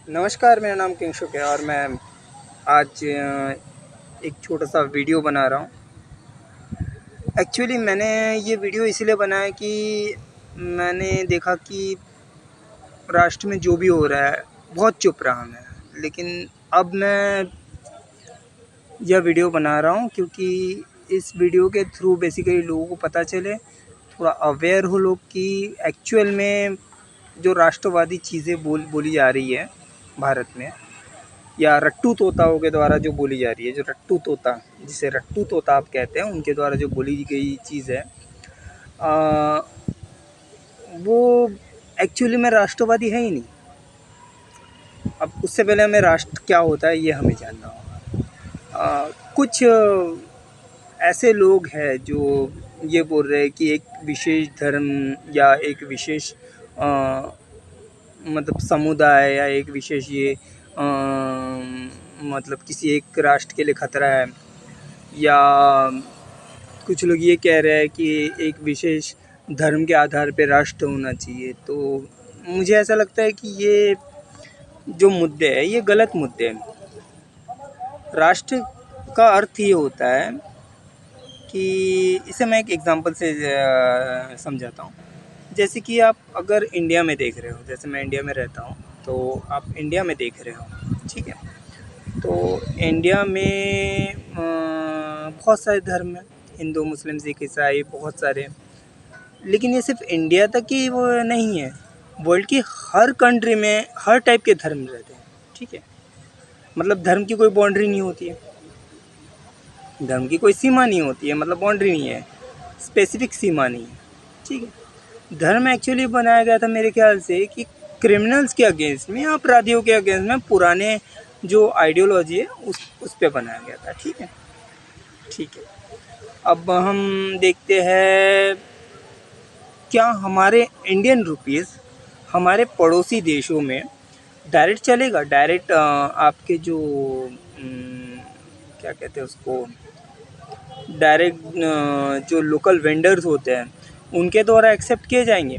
नमस्कार, मेरा नाम किंशुक है और मैं आज एक छोटा सा वीडियो बना रहा हूँ। एक्चुअली मैंने ये वीडियो इसलिए बनाया कि मैंने देखा कि राष्ट्र में जो भी हो रहा है बहुत चुप रहा मैं, लेकिन अब मैं यह वीडियो बना रहा हूँ क्योंकि इस वीडियो के थ्रू बेसिकली लोगों को पता चले, थोड़ा अवेयर हो लोग कि एक्चुअल में जो राष्ट्रवादी चीज़ें बोली जा रही है भारत में, या रट्टू तोताओं के द्वारा जो बोली जा रही है, जो रट्टू तोता, जिसे रट्टू तोता आप कहते हैं, उनके द्वारा जो बोली गई चीज़ है, वो एक्चुअली में राष्ट्रवादी है ही नहीं। अब उससे पहले हमें राष्ट्र क्या होता है ये हमें जानना होगा। कुछ ऐसे लोग हैं जो ये बोल रहे हैं कि एक विशेष धर्म या एक विशेष मतलब समुदाय या एक विशेष ये मतलब किसी एक राष्ट्र के लिए खतरा है, या कुछ लोग ये कह रहे हैं कि एक विशेष धर्म के आधार पे राष्ट्र होना चाहिए। तो मुझे ऐसा लगता है कि ये जो मुद्दे हैं ये गलत मुद्दे हैं। राष्ट्र का अर्थ ये होता है कि इसे मैं एक एग्जांपल से समझाता हूँ। जैसे कि आप अगर इंडिया में देख रहे हो, जैसे मैं इंडिया में रहता हूँ, तो आप इंडिया में देख रहे हो, ठीक है। तो इंडिया में बहुत सारे धर्म हैं, हिंदू, मुस्लिम, सिख, ईसाई, बहुत सारे। लेकिन ये सिर्फ इंडिया तक ही वो नहीं है, वर्ल्ड की हर कंट्री में हर टाइप के धर्म रहते हैं, ठीक है। मतलब धर्म की कोई बाउंड्री नहीं होती है, धर्म की कोई सीमा नहीं होती है, मतलब बाउंड्री नहीं है, स्पेसिफिक सीमा नहीं है, ठीक है। धर्म एक्चुअली बनाया गया था मेरे ख्याल से कि क्रिमिनल्स के अगेंस्ट में, अपराधियों के अगेंस्ट में, पुराने जो आइडियोलॉजी है उस पे बनाया गया था, ठीक है। ठीक है, अब हम देखते हैं क्या हमारे इंडियन रुपीस हमारे पड़ोसी देशों में डायरेक्ट चलेगा। डायरेक्ट आपके जो क्या कहते हैं उसको, डायरेक्ट जो लोकल वेंडर्स होते हैं उनके द्वारा एक्सेप्ट किए जाएंगे।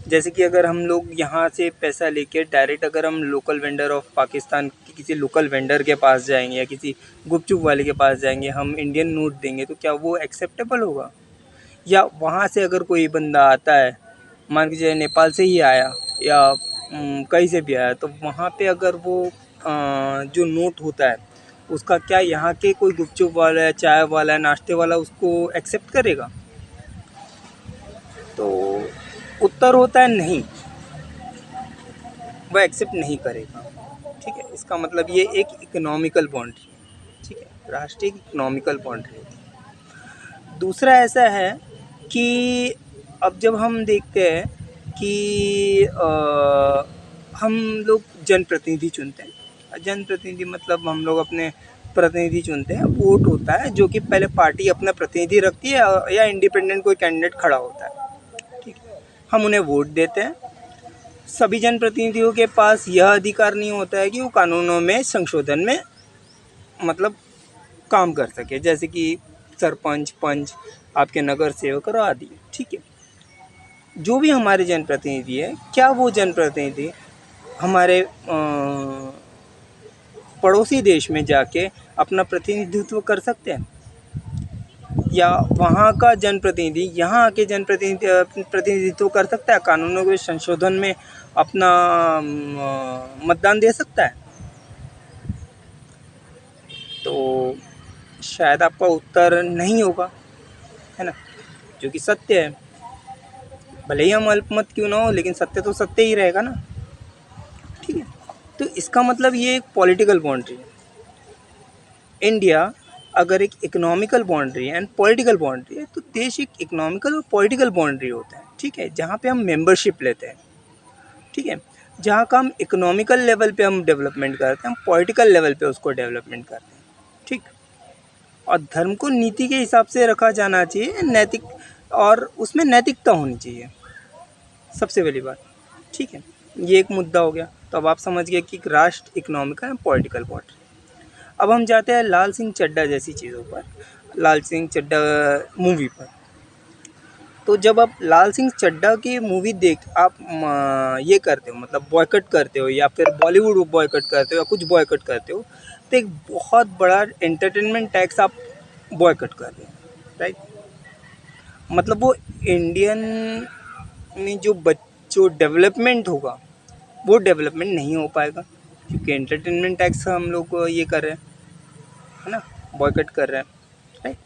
जैसे कि अगर हम लोग यहाँ से पैसा लेके डायरेक्ट अगर हम लोकल वेंडर ऑफ पाकिस्तान की किसी लोकल वेंडर के पास जाएंगे या किसी गुपचुप वाले के पास जाएंगे, हम इंडियन नोट देंगे, तो क्या वो एक्सेप्टेबल होगा? या वहाँ से अगर कोई बंदा आता है, मान के चलिए नेपाल से ही आया या कहीं से भी आया, तो वहाँ पे अगर वो जो नोट होता है उसका क्या यहाँ के कोई गुपचुप वाला है, चाय वाला है, नाश्ते वाला उसको एक्सेप्ट करेगा? तो उत्तर होता है नहीं, वह एक्सेप्ट नहीं करेगा, ठीक है। इसका मतलब ये एक इकोनॉमिकल बाउंड्री, ठीक है, राष्ट्रीय इकोनॉमिकल बाउंड्री होती है। दूसरा ऐसा है कि अब जब हम देखते हैं कि हम लोग जनप्रतिनिधि चुनते हैं, जनप्रतिनिधि मतलब हम लोग अपने प्रतिनिधि चुनते हैं, वोट होता है जो कि पहले पार्टी अपना प्रतिनिधि रखती है या इंडिपेंडेंट कोई कैंडिडेट खड़ा होता है, ठीक है। हम उन्हें वोट देते हैं। सभी जनप्रतिनिधियों के पास यह अधिकार नहीं होता है कि वो कानूनों में संशोधन में मतलब काम कर सके, जैसे कि सरपंच, पंच, आपके नगर सेवक और आदि, ठीक है। जो भी हमारे जनप्रतिनिधि है, क्या वो जनप्रतिनिधि हमारे पड़ोसी देश में जाके अपना प्रतिनिधित्व कर सकते हैं? या वहाँ का जनप्रतिनिधि यहाँ आके प्रतिनिधित्व कर सकता है, कानूनों के संशोधन में अपना मतदान दे सकता है? तो शायद आपका उत्तर नहीं होगा, है ना, जो कि सत्य है। भले ही हम अल्पमत क्यों ना हो, लेकिन सत्य तो सत्य ही रहेगा ना, ठीक है। तो इसका मतलब ये एक पॉलिटिकल बाउंड्री है। इंडिया अगर एक economical boundary and political boundary है, तो देश एक इकोनॉमिकल और पॉलिटिकल बाउंड्री होता है, ठीक है, जहाँ पे हम मेंबरशिप लेते हैं, ठीक है। जहाँ का हम इकोनॉमिकल लेवल पे हम डेवलपमेंट करते हैं, हम पॉलिटिकल लेवल पे उसको डेवलपमेंट करते हैं, ठीक। और धर्म को नीति के हिसाब से रखा जाना चाहिए, नैतिक, और उसमें नैतिकता होनी चाहिए, सबसे पहली बात, ठीक है। ये एक मुद्दा हो गया। तो अब आप समझ गए कि राष्ट्र, इकोनॉमिकल एंड पॉलिटिकल बाउंड्री। अब हम जाते हैं लाल सिंह चड्ढा जैसी चीज़ों पर, लाल सिंह चड्ढा मूवी पर। तो जब आप लाल सिंह चड्ढा की मूवी देख आप ये करते हो, मतलब बॉयकट करते हो या फिर बॉलीवुड बॉयकट करते हो या कुछ बॉयकट करते हो, तो एक बहुत बड़ा एंटरटेनमेंट टैक्स आप बॉयकट कर रहे हो, राइट। मतलब वो इंडियन में जो डेवलपमेंट होगा वो डेवलपमेंट नहीं हो पाएगा, क्योंकि एंटरटेनमेंट टैक्स हम लोग ये कर रहे हैं, है ना, बॉयकट कर रहे हैं, राइट।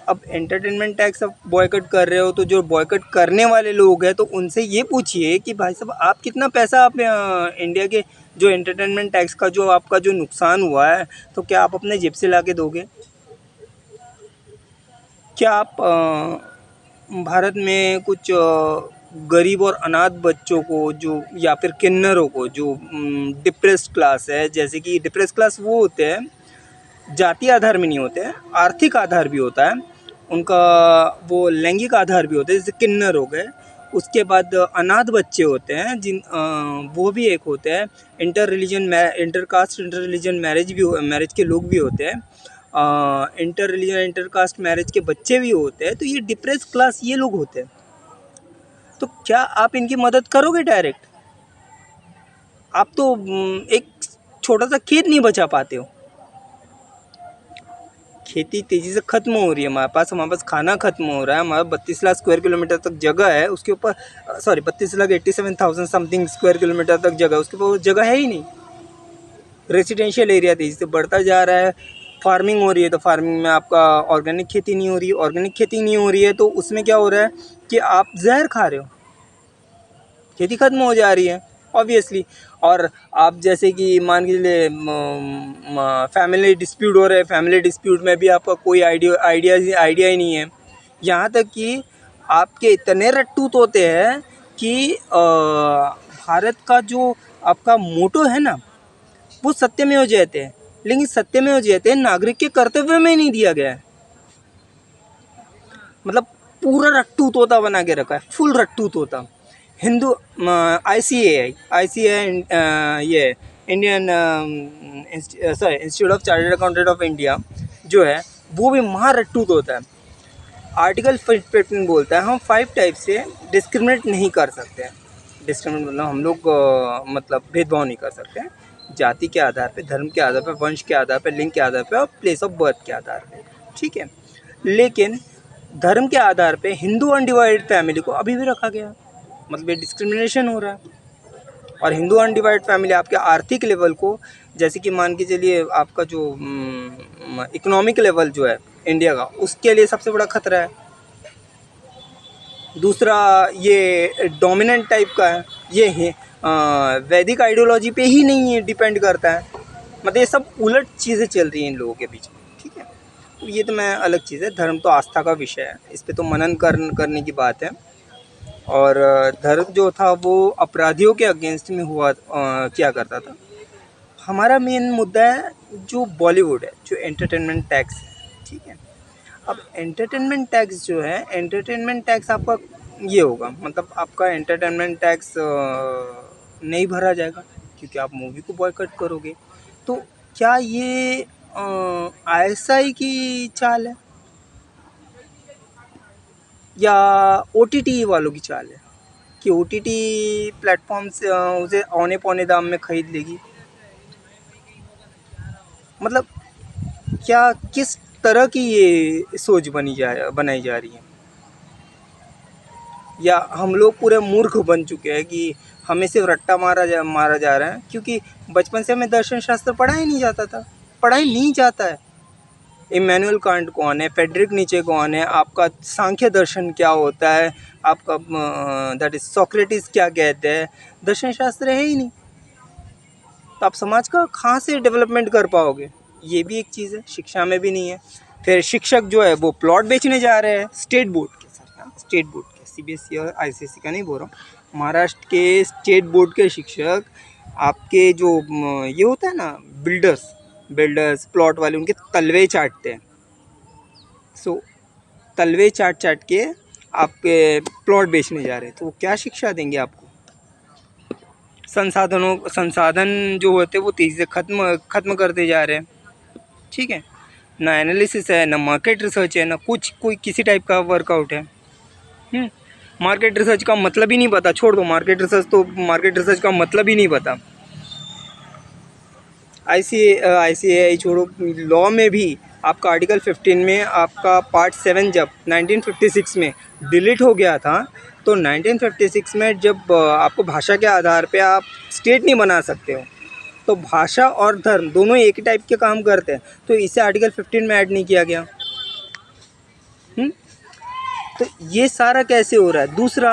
अब एंटरटेनमेंट टैक्स आप बॉयकट कर रहे हो, तो जो बॉयकट करने वाले लोग हैं तो उनसे ये पूछिए कि भाई साहब आप कितना पैसा आप इंडिया के जो एंटरटेनमेंट टैक्स का जो आपका जो नुकसान हुआ है, तो क्या आप अपने जेब से ला के दोगे? क्या आप भारत में कुछ गरीब और अनाथ बच्चों को जो या फिर किन्नरों को जो डिप्रेस्ड क्लास है, जैसे कि डिप्रेस्ड क्लास वो होते हैं जाति आधार में नहीं होते हैं, आर्थिक आधार भी होता है उनका, वो लैंगिक आधार भी होता है, जैसे किन्नर हो गए, उसके बाद अनाथ बच्चे होते हैं वो भी एक होते हैं, inter caste inter religion marriage के लोग भी होते हैं, inter religion inter caste marriage के बच्चे भी होते हैं, तो ये डिप्रेस क्लास ये लोग होते हैं। तो क्या आप इनकी मदद करोगे डायरेक्ट? आप तो एक छोटा सा खेत नहीं बचा पाते हो। खेती तेज़ी से ख़त्म हो रही है हमारे पास खाना ख़त्म हो रहा है, हमारा 32 लाख स्क्वायर किलोमीटर तक जगह है, उसके ऊपर 32,87,000 समथिंग स्क्वायर किलोमीटर तक जगह, उसके ऊपर जगह है ही नहीं। रेसिडेंशियल एरिया तेज़ी से बढ़ता जा रहा है, फार्मिंग हो रही है, तो फार्मिंग में आपका ऑर्गेनिक खेती नहीं हो रही है, ऑर्गेनिक खेती नहीं हो रही है तो उसमें क्या हो रहा है कि आप जहर खा रहे हो, खेती ख़त्म हो जा रही है ऑब्वियसली। और आप जैसे कि मान के चलिए फैमिली डिस्प्यूट हो रहे हैं, फैमिली डिस्प्यूट में भी आपका कोई आइडिया ही नहीं है। यहाँ तक कि आपके इतने रट्टू तोते हैं कि भारत का जो आपका मोटो है ना, वो सत्यमेव जयते है, लेकिन सत्यमेव जयते नागरिक के कर्तव्य में नहीं दिया गया है। मतलब पूरा रट्टू तोता बना के रखा है, फुल रट्टू तोता। हिंदू ICAI ये Indian institute of chartered accountant of India जो है वो भी महारट्टू तोता है। आर्टिकल 15 बोलता है हम 5 टाइप से डिस्क्रिमिनेट नहीं कर सकते हैं। डिस्क्रिमिनेट मतलब हम लोग मतलब भेदभाव नहीं कर सकते हैं, जाति के आधार पे, धर्म के आधार पे, वंश के आधार पे, लिंग के आधार पे और प्लेस ऑफ बर्थ के आधार पे, ठीक है। लेकिन धर्म के आधार पे हिंदू अनडिवाइडेड फैमिली को अभी भी रखा गया, मतलब ये डिस्क्रिमिनेशन हो रहा है। और हिंदू अनडिवाइडेड फैमिली आपके आर्थिक लेवल को, जैसे कि मान के चलिए आपका जो इकोनॉमिक लेवल जो है इंडिया का, उसके लिए सबसे बड़ा खतरा है। दूसरा ये डोमिनेंट टाइप का है, ये है वैदिक आइडियोलॉजी पे ही नहीं डिपेंड करता है, मतलब ये सब उलट चीज़ें चल रही हैं इन लोगों के बीच में, ठीक है। तो ये तो मैं अलग चीज़ है, धर्म तो आस्था का विषय है, इस पे तो मनन करने की बात है। और धर्म जो था वो अपराधियों के अगेंस्ट में हुआ क्या करता था। हमारा मेन मुद्दा है जो बॉलीवुड है, जो एंटरटेनमेंट टैक्स है, ठीक है। अब एंटरटेनमेंट टैक्स जो है, एंटरटेनमेंट टैक्स आपका ये होगा, मतलब आपका एंटरटेनमेंट टैक्स नहीं भरा जाएगा क्योंकि आप मूवी को बॉयकट करोगे। तो क्या ये ISI की चाल है या OTT वालों की चाल है कि OTT प्लेटफॉर्म से उसे औने पौने दाम में ख़रीद लेगी? मतलब क्या किस तरह की ये सोच बनाई जा रही है? या हम लोग पूरे मूर्ख बन चुके हैं कि हमें सिर्फ रट्टा मारा जा रहा है, क्योंकि बचपन से हमें दर्शन शास्त्र पढ़ा ही नहीं जाता था, पढ़ाई नहीं जाता है। इमैनुअल कांट कौन है, फ्रेडरिक नीचे कौन है, आपका सांख्य दर्शन क्या होता है, आपका दैट इज सोक्रेटिस क्या कहते हैं, दर्शन शास्त्र है ही नहीं, तो आप समाज का कहाँ से डेवलपमेंट कर पाओगे? ये भी एक चीज़ है, शिक्षा में भी नहीं है। फिर शिक्षक जो है वो प्लॉट बेचने जा रहे हैं, स्टेट बोर्ड के, स्टेट बोर्ड के, CBSE और ICSE का नहीं बोल रहा हूँ, महाराष्ट्र के स्टेट बोर्ड के शिक्षक आपके जो ये होता है ना बिल्डर्स प्लॉट वाले, उनके तलवे चाटते हैं। सो तलवे चाट के आपके प्लॉट बेचने जा रहे हैं, तो वो क्या शिक्षा देंगे आपको? संसाधन जो होते हैं वो तेज़ी से ख़त्म करते जा रहे हैं, ठीक है। ना एनालिसिस है, ना मार्केट रिसर्च है, ना कुछ कोई किसी टाइप का वर्कआउट है। मार्केट रिसर्च का मतलब ही नहीं पता, छोड़ दो मार्केट रिसर्च, तो मार्केट रिसर्च का मतलब ही नहीं पता। ICAI छोड़ो, लॉ में भी आपका आर्टिकल 15 में आपका पार्ट 7 जब 1956 में डिलीट हो गया था, तो 1956 में जब आपको भाषा के आधार पे आप स्टेट नहीं बना सकते हो, तो भाषा और धर्म दोनों एक ही टाइप के काम करते हैं, तो इसे आर्टिकल 15 में ऐड नहीं किया गया। तो ये सारा कैसे हो रहा है। दूसरा,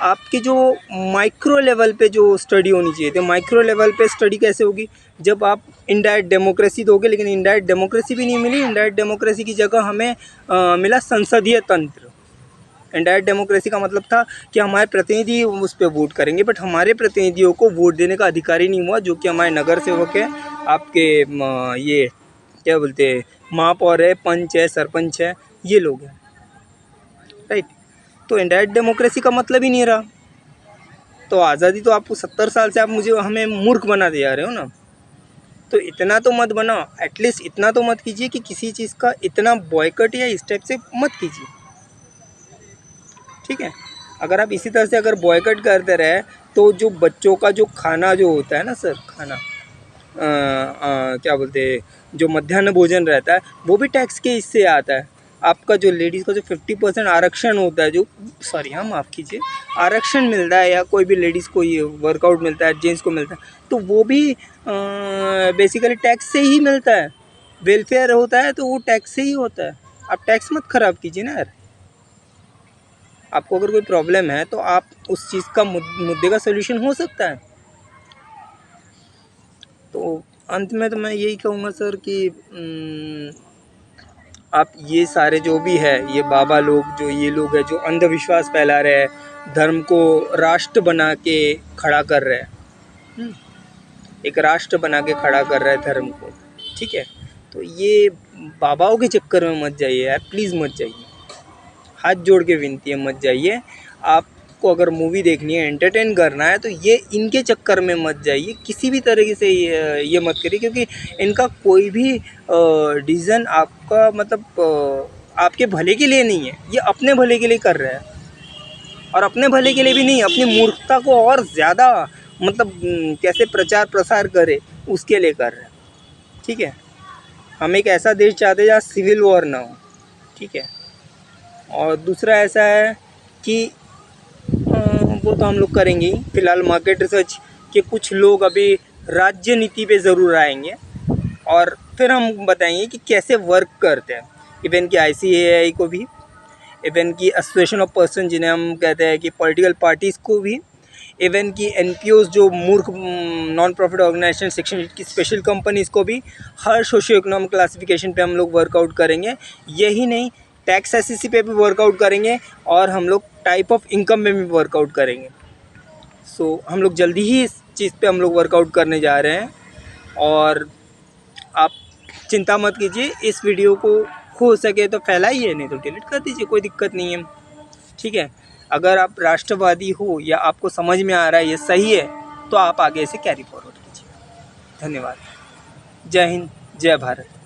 आपके जो माइक्रो लेवल पे जो स्टडी होनी चाहिए, तो माइक्रो लेवल पे स्टडी कैसे होगी, जब आप इनडायरेक्ट डेमोक्रेसी दोगे, लेकिन इनडायरेक्ट डेमोक्रेसी भी नहीं मिली। इनडायरेक्ट डेमोक्रेसी की जगह हमें मिला संसदीय तंत्र। इनडायरेक्ट डेमोक्रेसी का मतलब था कि हमारे प्रतिनिधि उस पर वोट करेंगे, बट हमारे प्रतिनिधियों को वोट देने का अधिकार ही नहीं हुआ, जो कि हमारे नगर सेवक है, आपके ये क्या बोलते हैं, महापौर है, पंच है, सरपंच है, ये लोग हैं, राइट। तो इनडायरेक्ट डेमोक्रेसी का मतलब ही नहीं रहा। तो आज़ादी तो आपको 70 साल से आप हमें मूर्ख बना दे जा रहे हो ना। तो इतना तो मत बनाओ, एटलीस्ट इतना तो मत कीजिए कि किसी चीज़ का इतना बॉयकट या इस टाइप से मत कीजिए, ठीक है। अगर आप इसी तरह से अगर बॉयकट करते रहे, तो जो बच्चों का जो खाना जो होता है ना सर, खाना क्या बोलते हैं, जो मध्याह्न भोजन रहता है, वो भी टैक्स के इससे आता है। आपका जो लेडीज़ का जो 50% आरक्षण होता है, जो सॉरी हाँ माफ़ कीजिए, आरक्षण मिलता है, या कोई भी लेडीज़ को ये वर्कआउट मिलता है, जेंट्स को मिलता है, तो वो भी बेसिकली टैक्स से ही मिलता है। वेलफेयर होता है तो वो टैक्स से ही होता है। आप टैक्स मत ख़राब कीजिए ना यार। आपको अगर कोई प्रॉब्लम है तो आप उस चीज़ का मुद्दे का सोल्यूशन हो सकता है। तो अंत में तो मैं यही कहूँगा सर कि आप ये सारे जो भी है, ये बाबा लोग, जो ये लोग हैं जो अंधविश्वास फैला रहे हैं, धर्म को राष्ट्र बना के खड़ा कर रहे हैं, एक राष्ट्र बना के खड़ा कर रहा है धर्म को, ठीक है। तो ये बाबाओं के चक्कर में मत जाइए यार, प्लीज़ मत जाइए, हाथ जोड़ के विनती है, मत जाइए। आपको अगर मूवी देखनी है, एंटरटेन करना है, तो ये इनके चक्कर में मत जाइए, किसी भी तरीके से ये मत करिए, क्योंकि इनका कोई भी डिसीज़न आपका मतलब आपके भले के लिए नहीं है, ये अपने भले के लिए कर रहे हैं। और अपने भले के लिए भी नहीं, अपनी मूर्खता को और ज़्यादा मतलब कैसे प्रचार प्रसार करे, उसके लिए कर रहे हैं, ठीक है। हम एक ऐसा देश चाहते हैं जहाँ सिविल वॉर ना हो, ठीक है। और दूसरा ऐसा है कि वो तो हम लोग करेंगे ही। फ़िलहाल मार्केट रिसर्च के कुछ लोग अभी राज्य नीति पे ज़रूर आएंगे, और फिर हम बताएंगे कि कैसे वर्क करते हैं। इवन कि ICAI को भी, इवन की एसोसिएशन ऑफ पर्सन जिन्हें हम कहते हैं कि पॉलिटिकल पार्टीज़ को भी, इवन की NPOs जो मूर्ख नॉन प्रॉफिट ऑर्गेनाइजेशन सेक्शन की स्पेशल कंपनीज़ को भी, हर सोशियो इकोनॉमिक क्लासिफिकेशन पे हम लोग वर्कआउट करेंगे। यही नहीं, टैक्स SEC पे भी वर्कआउट करेंगे, और हम लोग टाइप ऑफ इनकम में भी वर्कआउट करेंगे। सो हम लोग जल्दी ही इस चीज़ पे हम लोग वर्कआउट करने जा रहे हैं। और आप चिंता मत कीजिए, इस वीडियो को हो सके तो फैलाइए, नहीं तो डिलीट कर दीजिए, कोई दिक्कत नहीं है, ठीक है। अगर आप राष्ट्रवादी हो या आपको समझ में आ रहा है ये सही है, तो आप आगे इसे कैरी फॉरवर्ड कीजिए। धन्यवाद। जय हिंद, जय भारत।